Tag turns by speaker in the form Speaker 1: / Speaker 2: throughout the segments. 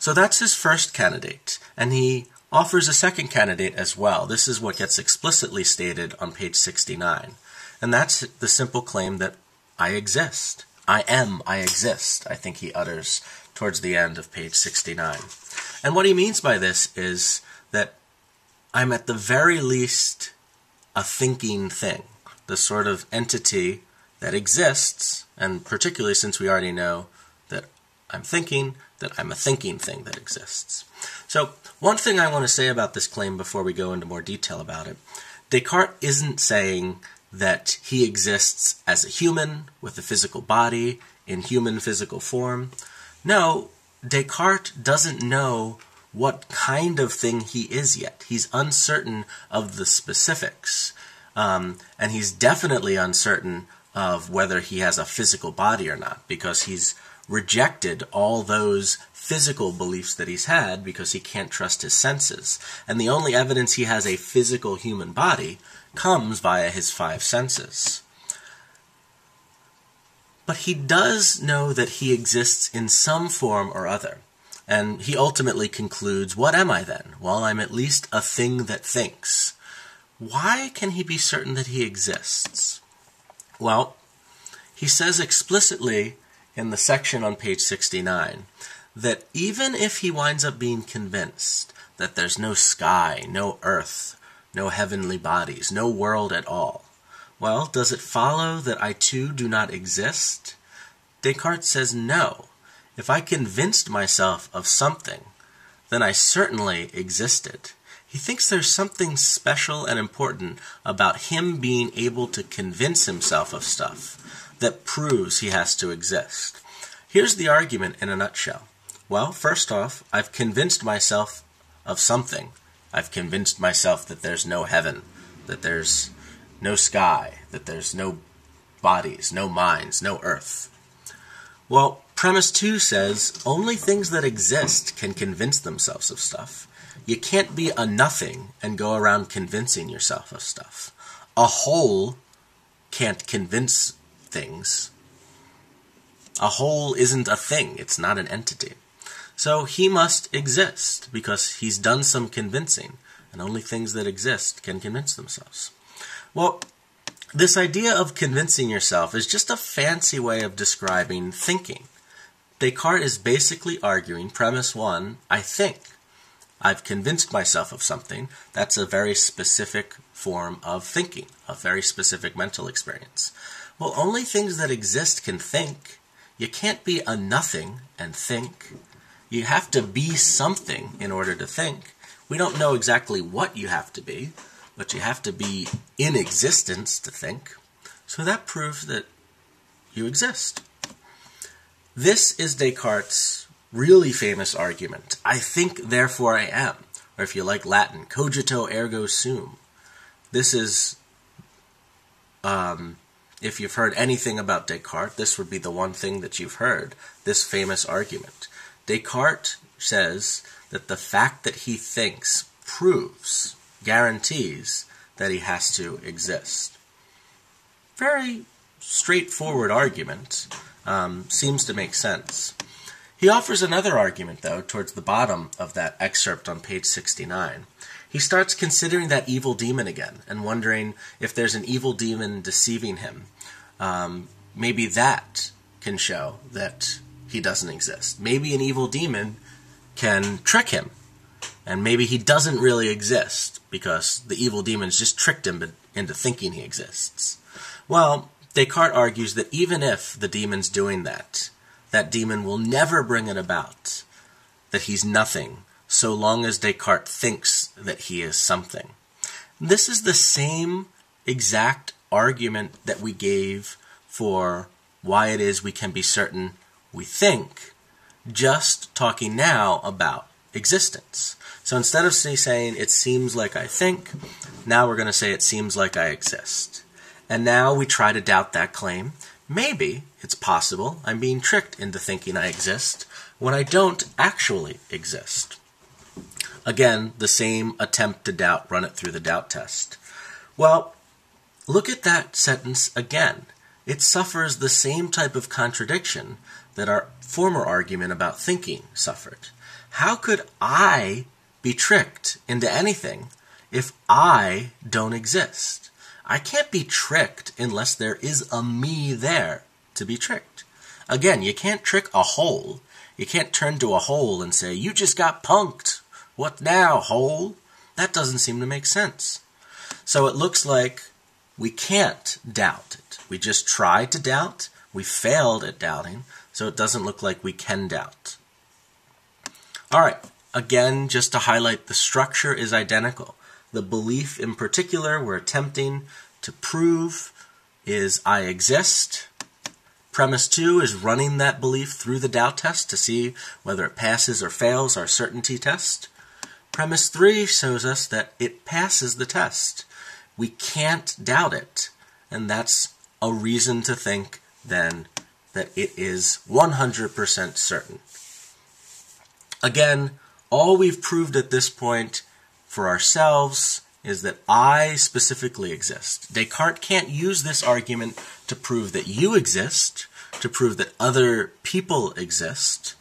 Speaker 1: So that's his first candidate, and he offers a second candidate as well. This is what gets explicitly stated on page 69, and that's the simple claim that I exist. I am, I exist, I think he utters towards the end of page 69. And what he means by this is that I'm at the very least a thinking thing, the sort of entity that exists, and particularly since we already know that I'm thinking, that I'm a thinking thing that exists. So one thing I want to say about this claim before we go into more detail about it, Descartes isn't saying that he exists as a human with a physical body in human physical form. No, Descartes doesn't know what kind of thing he is yet. He's uncertain of the specifics, and he's definitely uncertain of whether he has a physical body or not, because he's rejected all those physical beliefs that he's had because he can't trust his senses. And the only evidence he has a physical human body comes via his five senses. But he does know that he exists in some form or other. And he ultimately concludes, what am I then? Well, I'm at least a thing that thinks. Why can he be certain that he exists? Well, he says explicitly in the section on page 69 that even if he winds up being convinced that there's no sky, no earth, no heavenly bodies, no world at all, well, does it follow that I too do not exist? Descartes says no. If I convinced myself of something, then I certainly existed. He thinks there's something special and important about him being able to convince himself of stuff that proves he has to exist. Here's the argument in a nutshell. Well, first off, I've convinced myself of something. I've convinced myself that there's no heaven, that there's no sky, that there's no bodies, no minds, no earth. Well, premise 2 says only things that exist can convince themselves of stuff. You can't be a nothing and go around convincing yourself of stuff. A whole can't convince things. A whole isn't a thing. It's not an entity. So he must exist because he's done some convincing, and only things that exist can convince themselves. Well, this idea of convincing yourself is just a fancy way of describing thinking. Descartes is basically arguing, premise 1, I think. I've convinced myself of something. That's a very specific form of thinking, a very specific mental experience. Well, only things that exist can think. You can't be a nothing and think. You have to be something in order to think. We don't know exactly what you have to be, but you have to be in existence to think. So that proves that you exist. This is Descartes' really famous argument. I think, therefore I am. Or if you like Latin, cogito ergo sum. This is, if you've heard anything about Descartes, this would be the one thing that you've heard, this famous argument. Descartes says that the fact that he thinks proves, guarantees, that he has to exist. Very straightforward argument. Seems to make sense. He offers another argument, though, towards the bottom of that excerpt on page 69. He starts considering that evil demon again and wondering if there's an evil demon deceiving him. Maybe that can show that he doesn't exist. Maybe an evil demon can trick him, and maybe he doesn't really exist because the evil demons just tricked him into thinking he exists. Well, Descartes argues that even if the demon's doing that, that demon will never bring it about, that he's nothing, so long as Descartes thinks that he is something. This is the same exact argument that we gave for why it is we can be certain we think, just talking now about existence. So instead of saying it seems like I think, now we're going to say it seems like I exist. And now we try to doubt that claim. Maybe it's possible I'm being tricked into thinking I exist when I don't actually exist. Again, the same attempt to doubt, run it through the doubt test. Well, look at that sentence again. It suffers the same type of contradiction that our former argument about thinking suffered. How could I be tricked into anything if I don't exist? I can't be tricked unless there is a me there to be tricked. Again, you can't trick a hole. You can't turn to a hole and say, "You just got punked. What now, hole?" That doesn't seem to make sense. So it looks like we can't doubt it. We just tried to doubt. We failed at doubting, so it doesn't look like we can doubt. All right, again, just to highlight, the structure is identical. The belief in particular we're attempting to prove is I exist. Premise 2 is running that belief through the doubt test to see whether it passes or fails our certainty test. Premise 3 shows us that it passes the test. We can't doubt it, and that's a reason to think then that it is 100% certain. Again, all we've proved at this point for ourselves is that I specifically exist. Descartes can't use this argument to prove that you exist, to prove that other people exist.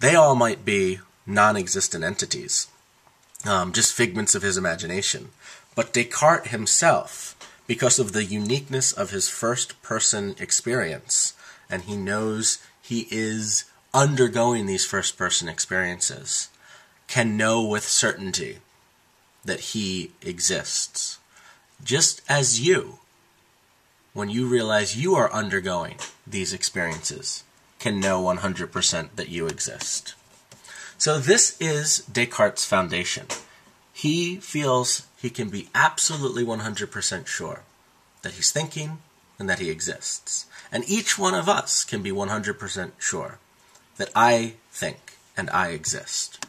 Speaker 1: They all might be non-existent entities, just figments of his imagination. But Descartes himself, because of the uniqueness of his first-person experience, and he knows he is undergoing these first-person experiences, can know with certainty that he exists. Just as you, when you realize you are undergoing these experiences, can know 100% that you exist. So this is Descartes' foundation. He feels he can be absolutely 100% sure that he's thinking and that he exists. And each one of us can be 100% sure that I think and I exist.